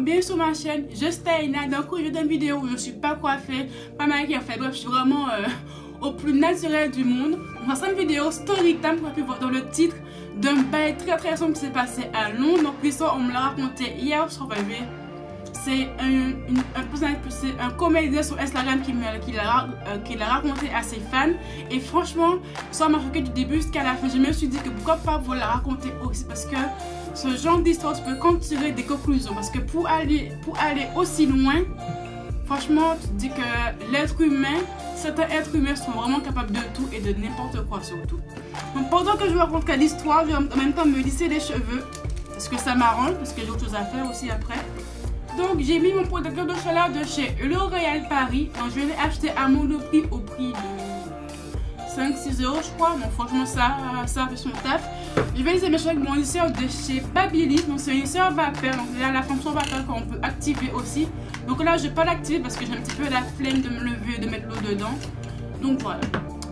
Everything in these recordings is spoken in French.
bienvenue sur ma chaîne, je suis Taina. Donc aujourd'hui dans une vidéo où je ne suis pas coiffée, pas maquillée, en fait bref, je suis vraiment au plus naturel du monde. On va faire une vidéo story time qu'on a pu voir dans le titre d'un bail très sombre qui s'est passé à Londres. Donc l'histoire on me l'a raconté hier sur TV. C'est un comédien sur Instagram qui l'a raconté à ses fans. Et franchement, ça m'a choqué du début jusqu'à la fin. Je me suis dit que pourquoi pas vous la raconter aussi, parce que ce genre d'histoire, tu peux quand tirer des conclusions. Parce que pour aller aussi loin, franchement, tu te dis que l'être humain, certains êtres humains sont vraiment capables de tout et de n'importe quoi surtout. Donc pendant que je vous raconte l'histoire, je vais en même temps me lisser les cheveux. Parce que ça m'arrange, parce que j'ai autre chose à faire aussi après. Donc j'ai mis mon protecteur de chaleur de chez L'Oréal Paris. Donc je l'ai acheté à Monoprix au prix de 5-6 euros je crois. Donc franchement ça fait son taf. Je vais laisser mes cheveux avec mon lisseur de chez Babyliss. Donc c'est un lisseur vapeur. Donc là la fonction vapeur qu'on peut activer aussi. Donc là je ne vais pas l'activer parce que j'ai un petit peu la flemme de me lever et de mettre l'eau dedans. Donc voilà.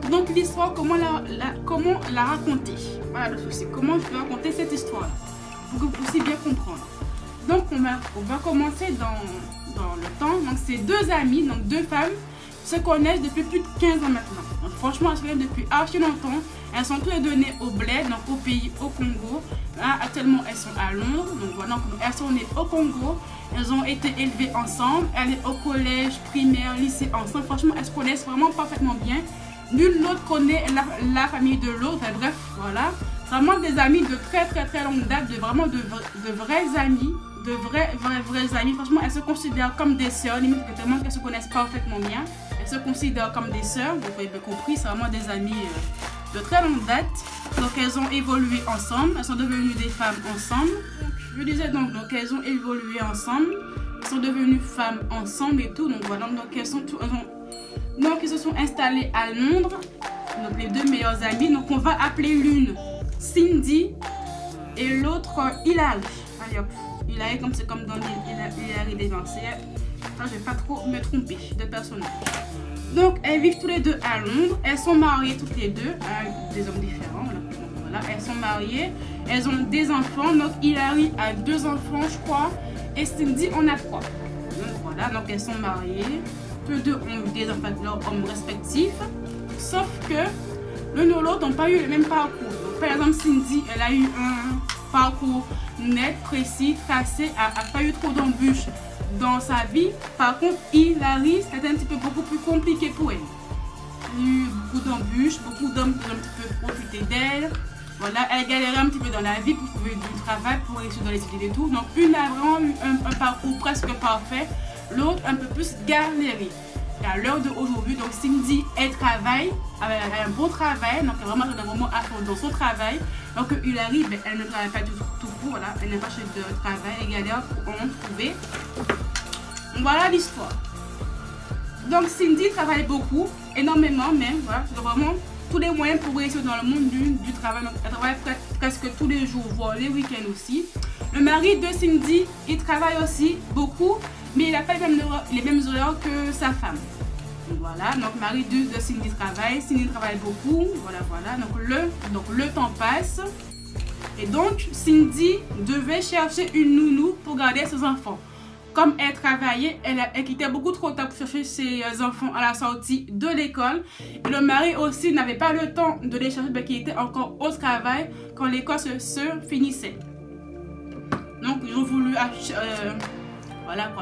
Donc l'histoire, comment la raconter. Voilà le souci. Comment je peux raconter cette histoire pour que vous puissiez bien comprendre. Donc on va commencer dans le temps. Donc c'est deux amies, donc deux femmes, se connaissent depuis plus de 15 ans maintenant. Donc franchement elles se connaissent depuis archi longtemps. Elles sont toutes les deux nées au bled, donc au pays, au Congo. Là actuellement elles sont à Londres. Donc voilà, donc, elles sont nées au Congo. Elles ont été élevées ensemble. Elles sont au collège, primaire, lycée ensemble. Franchement elles se connaissent vraiment parfaitement bien. L'une l'autre connaît la famille de l'autre. Enfin, bref, voilà. Vraiment des amis de très longue date, de vrais amis. De vrais amis. Franchement, elles se considèrent comme des sœurs, limite tellement qu'elles se connaissent parfaitement bien. Elles se considèrent comme des sœurs, vous avez bien compris, c'est vraiment des amies de très longue date. Donc elles ont évolué ensemble, elles sont devenues des femmes ensemble. Je disais donc elles ont évolué ensemble, elles sont devenues femmes ensemble et tout. Donc voilà, donc elles se sont installées à Londres, donc les deux meilleures amies. Donc on va appeler l'une Cindy et l'autre Hilary. Allez hop. Hilary, comme c'est comme dans Hilary Devancey. Je ne vais pas trop me tromper de personnage. Donc, elles vivent tous les deux à Londres. Elles sont mariées toutes les deux à des hommes différents. Donc, voilà, elles sont mariées. Elles ont des enfants. Donc, Hilary a 2 enfants, je crois. Et Cindy en a 3. Donc, voilà. Donc, elles sont mariées. Tous les deux ont des enfants de leurs hommes respectifs. Sauf que l'une ou l'autre n'ont pas eu le même parcours. Donc, par exemple, Cindy, elle a eu un parcours net, précis, tracé, n'a pas eu trop d'embûches dans sa vie. Par contre, Hilary, c'était un petit peu beaucoup plus compliqué pour elle. Il y a eu beaucoup d'embûches, beaucoup d'hommes qui ont un petit peu profité d'elle. Voilà, elle galérait un petit peu dans la vie pour trouver du travail, pour réussir dans les études et tout. Donc, une a vraiment eu un parcours presque parfait, l'autre un peu plus galéré. Et à l'heure d'aujourd'hui, donc Cindy, elle travaille, elle a un bon travail, donc elle est vraiment à fond dans son travail. Donc Hilary, ben, elle ne travaille pas tout court, voilà, elle n'a pas cherché de travail, elle galère pour en trouver. Voilà l'histoire. Donc Cindy travaille beaucoup, énormément même, voilà, c'est vraiment tous les moyens pour réussir dans le monde du travail. Donc elle travaille presque tous les jours, voire les week-ends aussi. Le mari de Cindy, il travaille aussi beaucoup, mais il n'a pas les mêmes horaires que sa femme. Voilà, donc le mari de Cindy travaille beaucoup, voilà. Donc le temps passe. Et donc Cindy devait chercher une nounou pour garder ses enfants. Comme elle travaillait, elle quittait beaucoup trop tard pour chercher ses enfants à la sortie de l'école. Et le mari aussi n'avait pas le temps de les chercher parce qu'il était encore au travail quand l'école se finissait. Donc ils ont voulu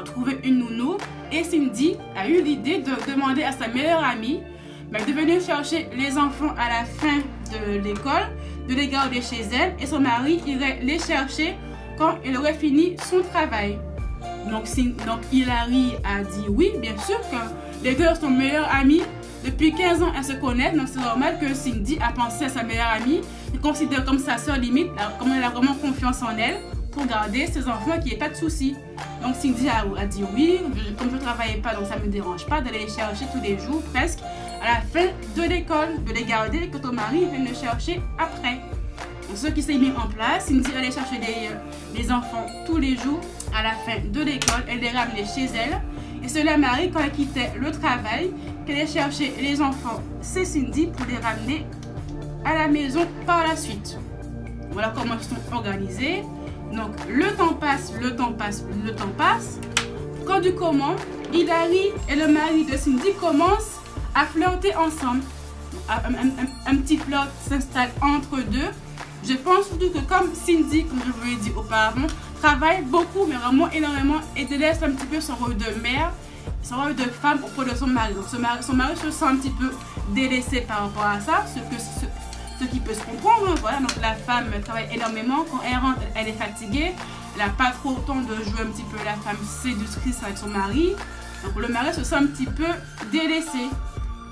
trouver une nounou. Et Cindy a eu l'idée de demander à sa meilleure amie de venir chercher les enfants à la fin de l'école, de les garder chez elle. Et son mari irait les chercher quand il aurait fini son travail. Donc Hilary a dit oui, bien sûr, que les deux sont meilleures amies. Depuis 15 ans, elles se connaissent. Donc c'est normal que Cindy a pensé à sa meilleure amie. Elle considère comme sa soeur limite, comme elle a vraiment confiance en elle pour garder ses enfants, qu'il n'y ait pas de soucis. Donc Cindy a dit oui, comme je ne travaillais pas, donc ça ne me dérange pas d'aller les chercher tous les jours presque à la fin de l'école, de les garder et que ton mari vienne les chercher après. Donc ce qui s'est mis en place, Cindy allait chercher les enfants tous les jours à la fin de l'école, elle les ramenait chez elle. Et c'est le mari, quand elle quittait le travail, qu'elle allait chercher les enfants chez Cindy pour les ramener à la maison par la suite. Voilà comment ils sont organisés. Donc le temps passe, le temps passe, le temps passe. Quand du comment, Hilary et le mari de Cindy commencent à flirter ensemble. Un petit flirt s'installe entre deux. Je pense surtout que comme Cindy, comme je vous l'ai dit auparavant, travaille beaucoup, mais vraiment énormément, et délaisse un petit peu son rôle de mère, son rôle de femme auprès de son mari. Donc son mari se sent un petit peu délaissé par rapport à ça, ce qui peut se comprendre. Voilà, donc la femme travaille énormément. Quand elle rentre, elle est fatiguée. Elle n'a pas trop le temps de jouer un petit peu la femme séductrice avec son mari. Donc le mari se sent un petit peu délaissé.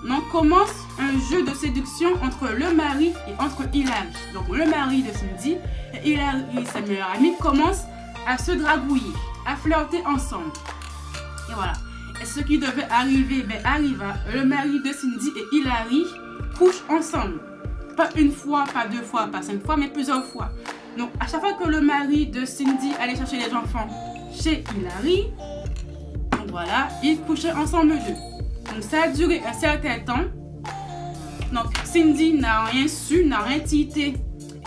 Donc commence un jeu de séduction entre le mari et entre Hilary. Donc le mari de Cindy et Hilary, sa meilleure amie, commencent à se dragouiller, à flirter ensemble. Et voilà. Et ce qui devait arriver, ben arriva. Le mari de Cindy et Hilary couchent ensemble. Pas une fois, pas deux fois, pas 5 fois, mais plusieurs fois. Donc à chaque fois que le mari de Cindy allait chercher les enfants chez Hilary, donc voilà, ils couchaient ensemble deux. Donc ça a duré un certain temps. Donc Cindy n'a rien su, n'a rien tité.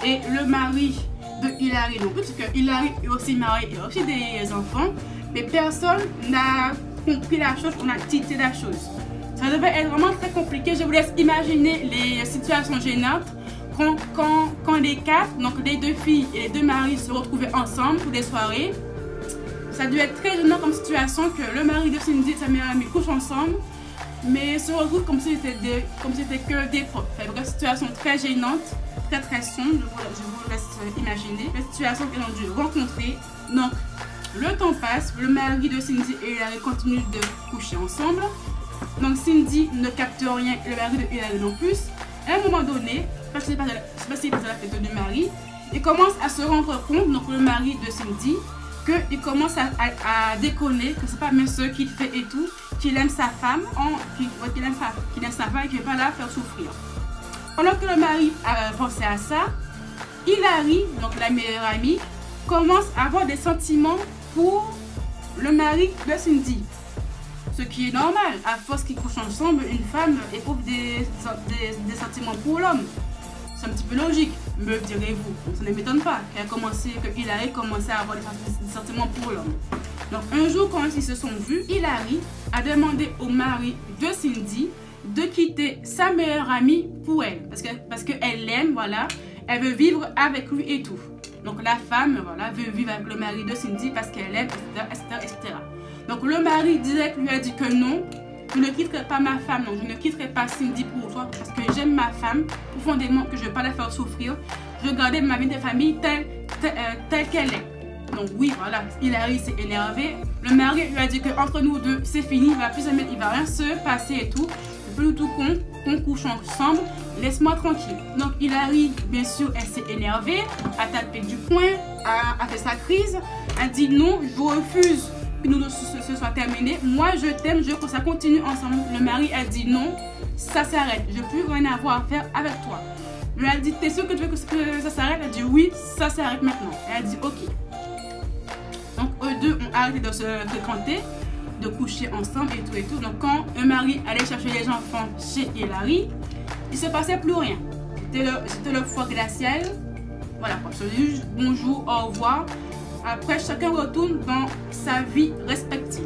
Et le mari de Hilary non plus, parce que Hilary est aussi marié et a aussi des enfants. Mais personne n'a compris la chose, on a tité la chose. Ça devait être vraiment très compliqué. Je vous laisse imaginer les situations gênantes quand les quatre, donc les deux filles et les deux maris se retrouvaient ensemble pour des soirées. Ça a dû être très gênant comme situation que le mari de Cindy et sa meilleure amie couchent ensemble, mais se retrouvent comme si c'était que des potes. C'est une situation très gênante, très sombre. Je vous laisse imaginer la situation qu'ils ont dû rencontrer. Donc le temps passe, le mari de Cindy et Hilary continuent de coucher ensemble. Donc Cindy ne capte rien, le mari de Hilary non plus. À un moment donné, parce que c'est pas la fête du mari, il commence à se rendre compte, donc le mari de Cindy, qu'il commence à déconner, que c'est pas monsieur qu'il fait et tout, qu'il aime sa femme, qu'il aime sa femme et qu'il ne veut pas la faire souffrir. Pendant que le mari a pensé à ça, Hilary, donc la meilleure amie, commence à avoir des sentiments pour le mari de Cindy. Ce qui est normal, à force qu'ils couchent ensemble, une femme éprouve des sentiments pour l'homme. C'est un petit peu logique, me direz-vous. Ça ne m'étonne pas que Hilary commençait à avoir des sentiments pour l'homme. Donc un jour, quand ils se sont vus, Hilary a demandé au mari de Cindy de quitter sa meilleure amie pour elle. Parce qu'elle l'aime, voilà, elle veut vivre avec lui et tout. Donc la femme, voilà, veut vivre avec le mari de Cindy parce qu'elle l'aime, etc. Donc le mari direct lui a dit que non, je ne quitterai pas ma femme, donc je ne quitterai pas Cindy pour toi parce que j'aime ma femme profondément, que je ne veux pas la faire souffrir. Je veux garder ma vie de famille telle qu'elle est. Donc oui, voilà, Hilary s'est énervé. Le mari lui a dit que entre nous deux, c'est fini, il ne va rien se passer et tout. C'est plus du tout qu'on couche ensemble, laisse-moi tranquille. Donc Hilary, bien sûr, elle s'est énervée, a tapé du poing, a fait sa crise, a dit non, je refuse que ce soit terminé. Moi, je t'aime, je veux que ça continue ensemble. Le mari a dit non, ça s'arrête. Je ne veux plus rien avoir à faire avec toi. Elle a dit, t'es sûr que tu veux que ça s'arrête? Elle a dit oui, ça s'arrête maintenant. Elle a dit ok. Donc eux deux ont arrêté de se fréquenter, de coucher ensemble et tout. Donc quand le mari allait chercher les enfants chez Hilary, il ne se passait plus rien. C'était le froid glacial. Voilà, on se dit juste bonjour, au revoir. Après, chacun retourne dans sa vie respective.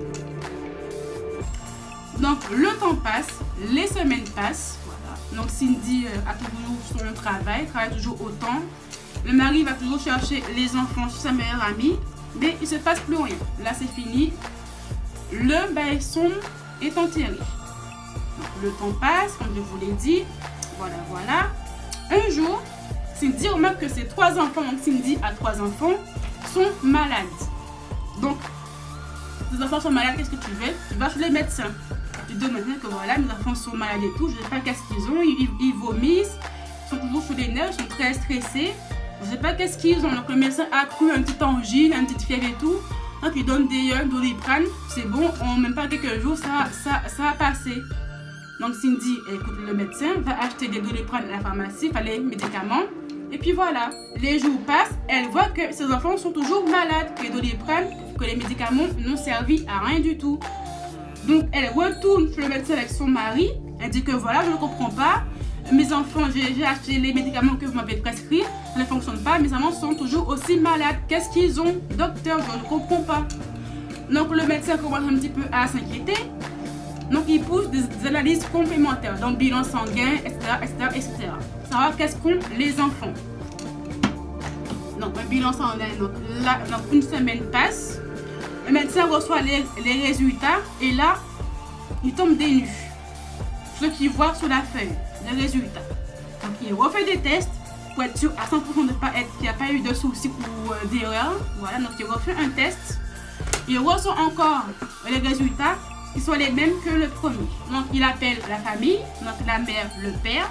Donc, le temps passe, les semaines passent. Voilà. Donc, Cindy a toujours son travail toujours autant. Le mari va toujours chercher les enfants chez sa meilleure amie. Mais il ne se passe plus rien. Là, c'est fini. Le baisson est enterré. Donc, le temps passe, comme je vous l'ai dit. Voilà. Un jour, Cindy remarque que ses 3 enfants, donc Cindy a 3 enfants, sont malades. Donc, tes enfants sont malades, qu'est-ce que tu fais? Tu vas chez les médecins. Tu dis maintenant que voilà, mes enfants sont malades et tout, je ne sais pas qu'est-ce qu'ils ont, ils vomissent, ils sont toujours sous les nerfs, ils sont très stressés. Je ne sais pas qu'est-ce qu'ils ont. Donc, le médecin a cru un petit angine, une petite fièvre et tout. Donc, il donne des Doliprane, c'est bon, en même pas quelques jours, ça va passer. Donc, Cindy écoute le médecin, va acheter des Doliprane à la pharmacie, enfin les médicaments. Et puis voilà, les jours passent, elle voit que ses enfants sont toujours malades, que les Doliprane, que les médicaments n'ont servi à rien du tout. Donc elle retourne chez le médecin avec son mari, elle dit que voilà, je ne comprends pas, mes enfants, j'ai acheté les médicaments que vous m'avez prescrits, ça ne fonctionne pas, mes enfants sont toujours aussi malades. Qu'est-ce qu'ils ont, docteur? Je ne comprends pas. Donc le médecin commence un petit peu à s'inquiéter. Donc il pousse des analyses complémentaires, donc bilan sanguin, etc. Savoir qu'est-ce qu'ont les enfants. Donc un bilan sanguin, donc une semaine passe. Le médecin reçoit les résultats et là, il tombe des nues. Ce qu'il voit sur la feuille, les résultats. Donc il refait des tests pour être sûr à 100% qu'il n'y a pas eu de soucis ou d'erreur. Voilà, donc il refait un test. Il reçoit encore les résultats qui sont les mêmes que le premier. Donc il appelle la famille, donc la mère, le père,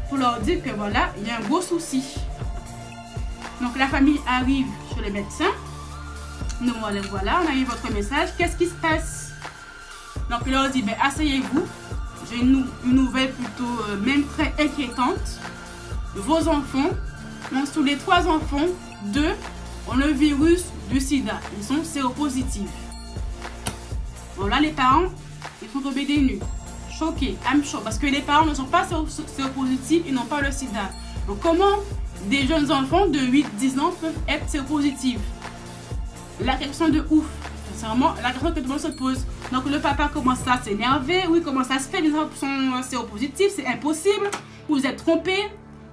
pour leur dire que voilà, il y a un gros souci. Donc la famille arrive chez le médecin. Nous voilà, on a eu votre message. Qu'est-ce qui se passe? Donc il leur dit, ben, asseyez-vous. J'ai une nouvelle plutôt même très inquiétante. Vos enfants, donc sous les 3 enfants, 2 ont le virus du sida. Ils sont séropositifs. Bon là les parents, ils sont tombés des nues. Choqués, parce que les parents ne sont pas séropositifs, ils n'ont pas le sida. Donc comment des jeunes enfants de 8-10 ans peuvent être séropositifs? La question de ouf. C'est vraiment la question que tout le monde se pose. Donc le papa commence à s'énerver. Oui, comment ça se fait? Les enfants sont séropositifs, c'est impossible. Vous vous êtes trompé.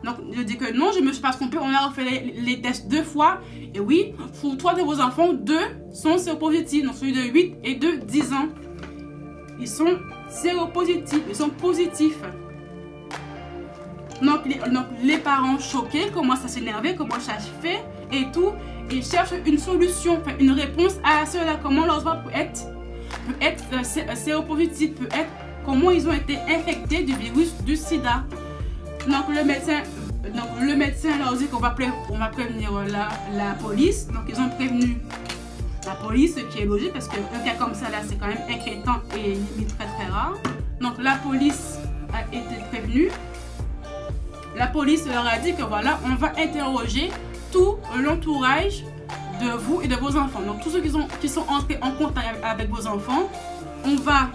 Donc je dis que non, je ne me suis pas trompé. On a refait les tests 2 fois. Et oui, pour 3 de vos enfants, 2 sont séropositifs. Donc celui de 8 et de 10 ans. Ils sont séropositifs. Ils sont positifs. Donc les parents choqués commencent à s'énerver. Comment ça se fait? Et tout. Ils cherchent une solution, enfin, une réponse à cela. Comment leur enfant peut être séropositif, comment ils ont été infectés du virus du sida. Donc le médecin leur dit qu'on va prévenir la police. Donc ils ont prévenu la police, ce qui est logique parce qu'un cas comme ça là c'est quand même inquiétant et limite très rare. Donc la police a été prévenue. La police leur a dit que voilà, on va interroger tout l'entourage de vous et de vos enfants. Donc tous ceux qui sont entrés en contact avec vos enfants, on va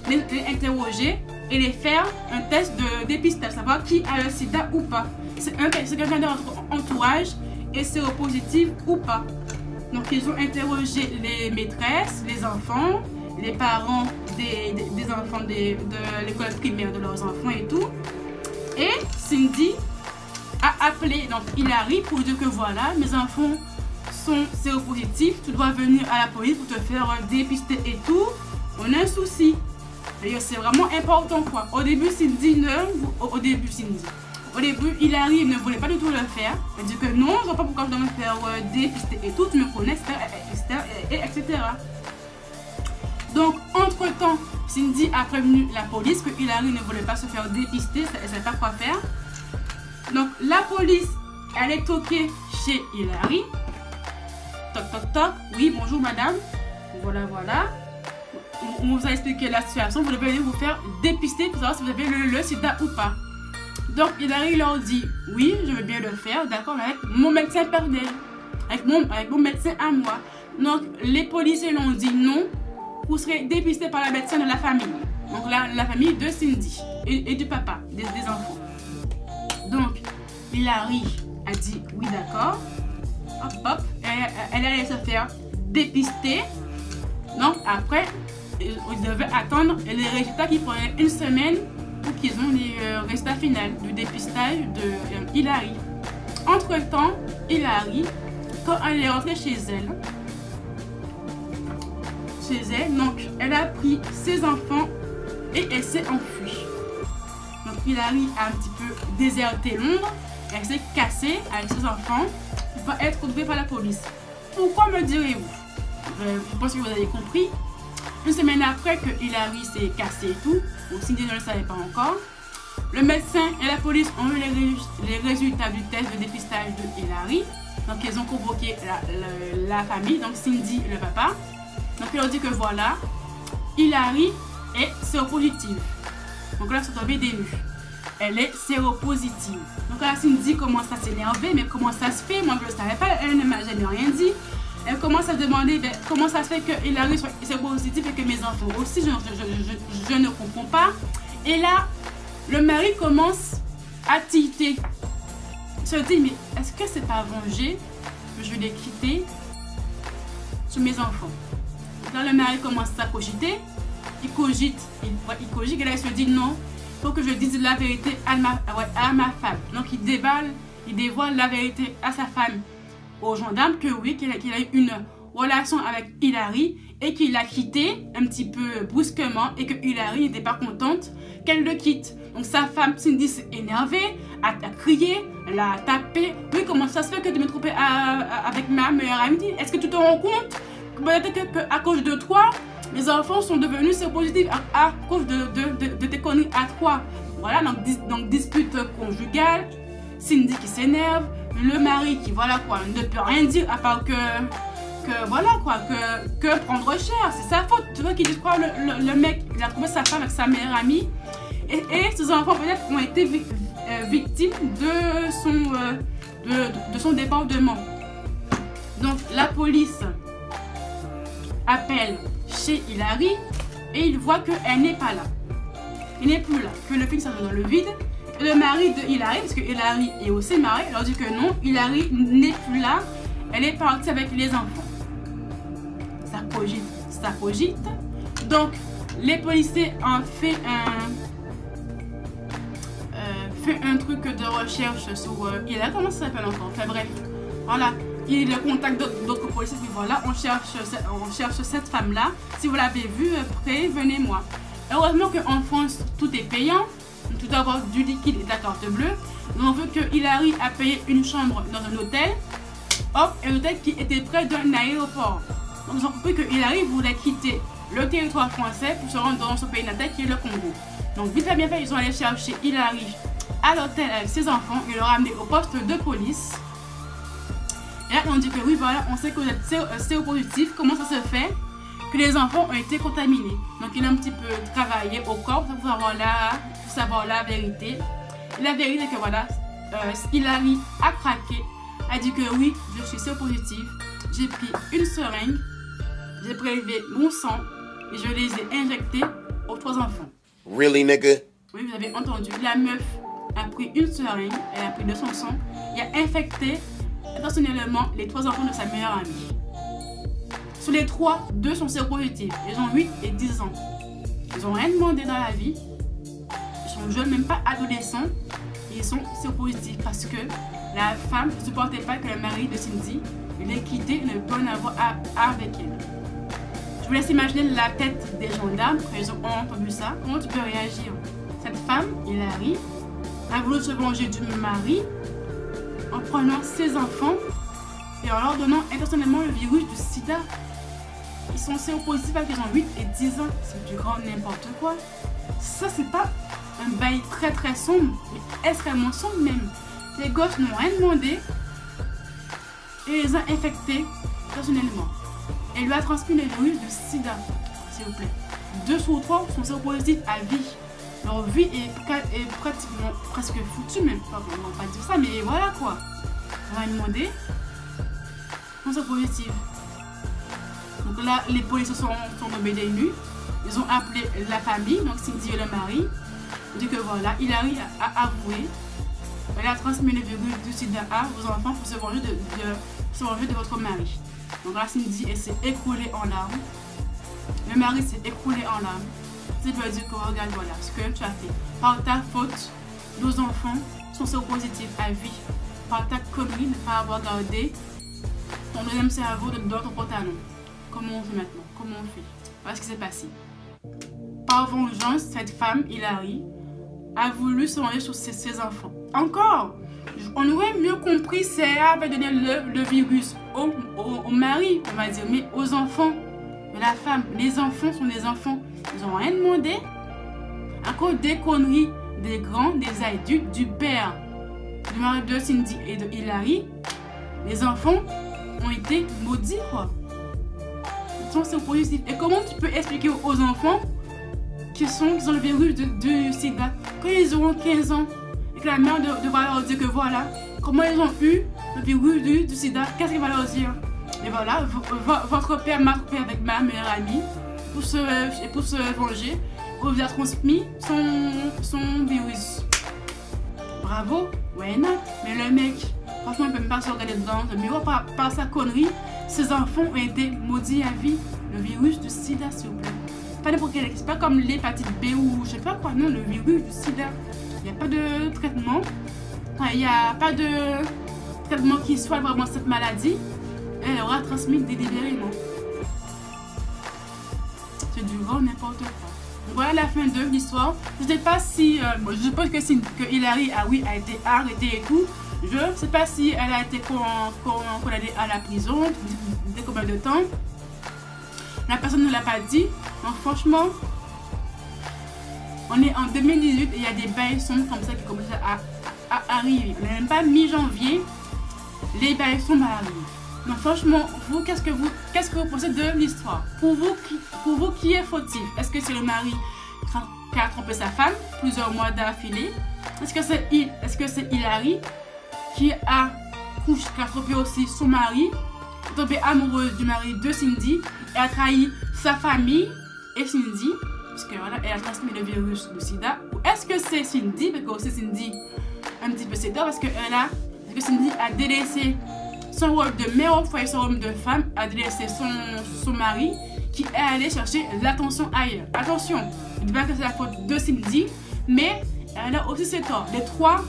les interroger et les faire un test de dépistage, savoir qui a le sida ou pas. C'est quelqu'un de votre entourage et séropositif ou pas. Donc ils ont interrogé les maîtresses, les enfants, les parents des enfants de l'école primaire de leurs enfants et tout. Et Cindy a appelé donc Hilary pour dire que voilà, mes enfants sont séropositifs, tu dois venir à la police pour te faire dépister et tout. On a un souci. D'ailleurs, c'est vraiment important quoi. Au début, Hilary ne voulait pas du tout le faire. Elle dit que non, je ne vois pas pourquoi je dois me faire dépister et tout, tu me connais, etc. Donc, entre-temps, Cindy a prévenu la police que Hilary ne voulait pas se faire dépister, elle ne savait pas quoi faire. Donc, la police, elle est toquée chez Hilary. Toc, toc, toc. Oui, bonjour madame. Voilà. On vous a expliqué la situation. Vous devez vous faire dépister pour savoir si vous avez le sida ou pas. Donc, Hilary leur dit oui, je veux bien le faire, d'accord, avec mon médecin personnel, avec mon médecin à moi. Donc, les policiers l'ont dit non, vous serez dépisté par la médecin de la famille. Donc, la famille de Cindy et du papa, des enfants. Donc, Hilary a dit oui, d'accord. Hop, elle allait se faire dépister. Donc, après, ils devaient attendre les résultats qui prenaient une semaine pour qu'ils aient les résultats finaux du dépistage de Hilary. Entre-temps, Hilary, quand elle est rentrée chez elle, donc elle a pris ses enfants et elle s'est enfuie. Donc Hilary a un petit peu déserté Londres, elle s'est cassée avec ses enfants pour pas être retrouvée par la police. Pourquoi me direz-vous? Je pense que vous avez compris. Une semaine après que Hilary s'est cassée et tout, donc Cindy ne le savait pas encore, le médecin et la police ont eu les résultats du test de dépistage de Hilary. Donc ils ont convoqué la famille, donc Cindy et le papa. Donc ils ont dit que voilà, Hilary est séropositive. Donc là, c'est tombé des nues. Elle est séropositive. Donc là, Cindy commence à s'énerver, mais comment ça se fait? Moi, je ne le savais pas, elle ne m'a jamais rien dit. Elle commence à demander comment ça se fait que Hilary soit séropositive et que mes enfants aussi, je ne comprends pas. Et là, le mari commence à tilter. Il se dit, mais est-ce que c'est pas venger que je vais les quitter sur mes enfants? Là, le mari commence à cogiter. Il cogite, et là il se dit non, il faut que je dise la vérité à ma femme. Donc il dévoile la vérité à sa femme, aux gendarmes, que oui, qu'il a eu une relation avec Hilary et qu'il l'a quitté un petit peu brusquement et que Hilary n'était pas contente qu'elle le quitte. Donc sa femme Cindy s'est énervée, a crié, elle a tapé. Oui, comment ça se fait que tu me trompes avec ma meilleure amie? Est-ce que tu te rends compte peut-être qu'à cause de toi, les enfants sont devenus séropositifs à cause de tes conneries à toi? Voilà, donc dispute conjugale, Cindy qui s'énerve, le mari qui, voilà quoi, ne peut rien dire à part que voilà quoi, que prendre cher, c'est sa faute. Tu vois qu'il dit quoi, le mec, il a trouvé sa femme avec sa meilleure amie et ses enfants peut-être ont été victimes de son débordement. Donc la police appelle chez Hilary et il voit qu'elle n'est pas là. Elle n'est plus là, que le film s'en dans le vide. Et le mari de Hilary, parce que Hilary est aussi marié, leur dit que non, Hilary n'est plus là, elle est partie avec les enfants. Ça cogite. Donc les policiers ont fait un truc de recherche sur Hilary, comment ça s'appelle encore? Enfin bref, voilà. Il contacte d'autres policiers, puis voilà, on cherche cette femme-là. Si vous l'avez vue, prévenez-moi. Heureusement qu'en France, tout est payant. Tout avoir du liquide et de la carte bleue. Donc on veut que Hilary a payé une chambre dans un hôtel. Hop, un hôtel qui était près d'un aéroport. Donc ils ont compris que Hilary voulait quitter le territoire français pour se rendre dans son pays natal qui est le Congo. Donc vite fait bien fait, ils sont allés chercher Hilary à l'hôtel avec ses enfants. Ils l'ont ramené au poste de police. Et là, on dit que oui, voilà, on sait que vous êtes séropositif. Comment ça se fait que les enfants ont été contaminés? Donc, il a un petit peu travaillé au corps pour savoir la vérité. Et la vérité, c'est que voilà, Hilary a craqué, a dit que oui, je suis séropositif. J'ai pris une seringue, j'ai prélevé mon sang et je les ai injectés aux 3 enfants. Really, nigga? Oui, vous avez entendu. La meuf a pris une seringue, elle a pris de son sang et a infecté intentionnellement les 3 enfants de sa meilleure amie. Sur les 3, 2 sont séropositifs. Ils ont 8 et 10 ans. Ils n'ont rien demandé dans la vie. Ils sont jeunes, même pas adolescents. Et ils sont séropositifs parce que la femme ne supportait pas que le mari de Cindy l'ait quitté et ne peut en avoir avec elle. Je vous laisse imaginer la tête des gendarmes quand ils ont entendu ça. Comment tu peux réagir? Cette femme, Hilary, a voulu se venger du mari en prenant ses enfants et en leur donnant intentionnellement le virus du sida. Ils sont séropositifs parce qu'ils ont 8 et 10 ans. C'est du grand n'importe quoi. Ça, c'est pas un bail très très sombre, mais extrêmement sombre même. Les gosses n'ont rien demandé et les ont infectés personnellement. Et lui a transmis le virus du sida, s'il vous plaît. 2 sur 3 sont séropositifs à vie. Leur vie est pratiquement presque foutue, même pas, on va pas dire ça, mais voilà quoi. On va demander. Ils sont séropositifs. Donc là, les policiers sont tombés des nues. Ils ont appelé la famille, donc Cindy et le mari. Ils disent que voilà, Hilary a avoué. Elle a transmis le virus du sida à vos enfants pour se venger de votre mari. Donc là, Cindy s'est écroulée en larmes. Le mari s'est écroulé en larmes. C'est de dire que regarde, voilà ce que tu as fait. Par ta faute, nos enfants sont séropositifs à vie. Par ta connerie de ne pas avoir gardé ton deuxième cerveau dans ton pantalon. Comment on fait maintenant? Comment on fait? Voilà ce qui s'est passé. Par vengeance, cette femme, Hilary, a voulu se venger sur ses enfants. Encore, on aurait mieux compris si elle avait donné le virus au mari, on va dire, mais aux enfants de la femme. Les enfants sont des enfants. Ils n'ont rien demandé. À cause des conneries des grands, des adultes, du père, du mari de Cindy et de Hilary, les enfants ont été maudits, quoi. Ils sont séropositifs. Et comment tu peux expliquer aux enfants qu'ils ont le virus du sida quand ils auront 15 ans et que la mère devra leur dire que voilà, comment ils ont eu le virus du sida, qu'est-ce qu'il va leur dire? Et voilà, votre père m'a trompé avec ma meilleure amie pour se venger. on vous a transmis son virus. Bravo, ouais, non. Mais le mec, franchement, il ne peut même pas se regarder dedans. Mais par sa connerie, ses enfants ont été maudits à vie. Le virus du sida, s'il vous plaît. Pas n'importe quel, c'est pas comme l'hépatite B ou je sais pas quoi, non, le virus du sida. Il n'y a pas de traitement. Il n'y a pas de traitement qui soit vraiment cette maladie. Elle aura transmis délibérément. C'est du grand n'importe quoi. Voilà la fin de l'histoire. Je ne sais pas si... je suppose que Hilary a été arrêtée et tout. Je ne sais pas si elle a été condamnée à la prison. Dès combien de temps. La personne ne l'a pas dit. Donc franchement, on est en 2018 et il y a des bails sombres comme ça qui commencent à arriver. On n'est même pas mi-janvier. Les bails sombres arrivent. Donc franchement, vous, qu'est-ce que vous pensez de l'histoire? Pour vous, qui est fautif? Est-ce que c'est le mari qui a trompé sa femme plusieurs mois d'affilée? Est-ce que c'est Hilary qui a trompé aussi son mari, tombée amoureuse du mari de Cindy et a trahi sa famille et Cindy, parce que voilà, elle a transmis le virus du sida? Ou est-ce que c'est Cindy, parce que aussi Cindy un petit peu c'est tort, parce que Cindy a délaissé son rôle de mère au foyer, son rôle de femme, a délaissé son mari qui est allé chercher l'attention ailleurs. Attention, je ne dis pas que c'est la faute de Cindy, mais elle a aussi ses torts. Les trois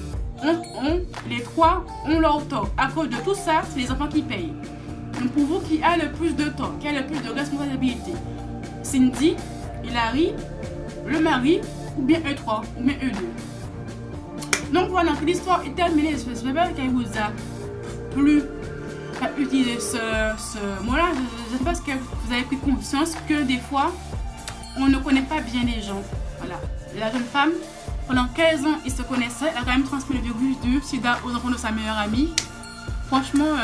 ont leur tort. À cause de tout ça, c'est les enfants qui payent. Donc pour vous, qui a le plus de tort, qui a le plus de responsabilité? Cindy, Hilary, le mari, ou bien eux trois, ou bien eux deux. Donc voilà, l'histoire est terminée. J'espère qu'elle vous a plu. Utiliser ce mot-là. Je pense que vous avez pris conscience que des fois, on ne connaît pas bien les gens. Voilà. La jeune femme, pendant 15 ans, ils se connaissaient. Elle a quand même transmis le virus du sida aux enfants de sa meilleure amie. Franchement,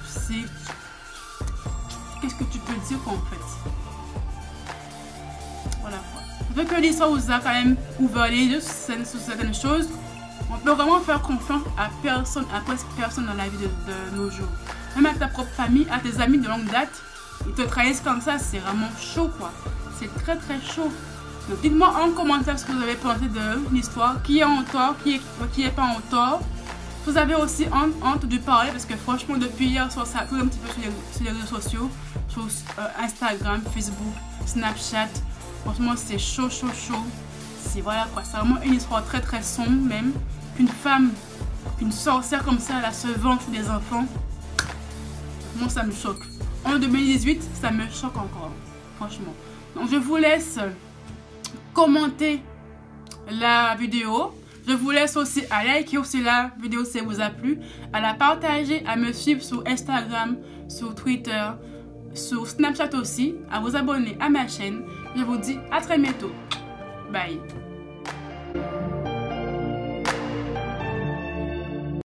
c'est... Qu'est-ce que tu peux dire en fait? Voilà quoi. Je veux que l'histoire vous a quand même ouvert les yeux sur certaines choses. On peut vraiment faire confiance à personne, à presque personne dans la vie de nos jours. Même à ta propre famille, à tes amis de longue date, ils te trahissent comme ça, c'est vraiment chaud quoi. C'est très très chaud. Donc dites-moi en commentaire ce que vous avez pensé de l'histoire, qui est en tort, qui est pas en tort. Vous avez aussi honte de parler parce que franchement depuis hier soir ça coule un petit peu sur les réseaux sociaux, sur Instagram, Facebook, Snapchat. Franchement c'est chaud. C'est voilà quoi, c'est vraiment une histoire très très sombre même. Qu'une femme, qu'une sorcière comme ça, elle se venge sur des enfants. Moi ça me choque. En 2018, ça me choque encore, franchement. Donc je vous laisse commenter la vidéo. Je vous laisse aussi à liker aussi la vidéo si elle vous a plu, à la partager, à me suivre sur Instagram, sur Twitter, sur Snapchat aussi, à vous abonner à ma chaîne. Je vous dis à très bientôt. Bye.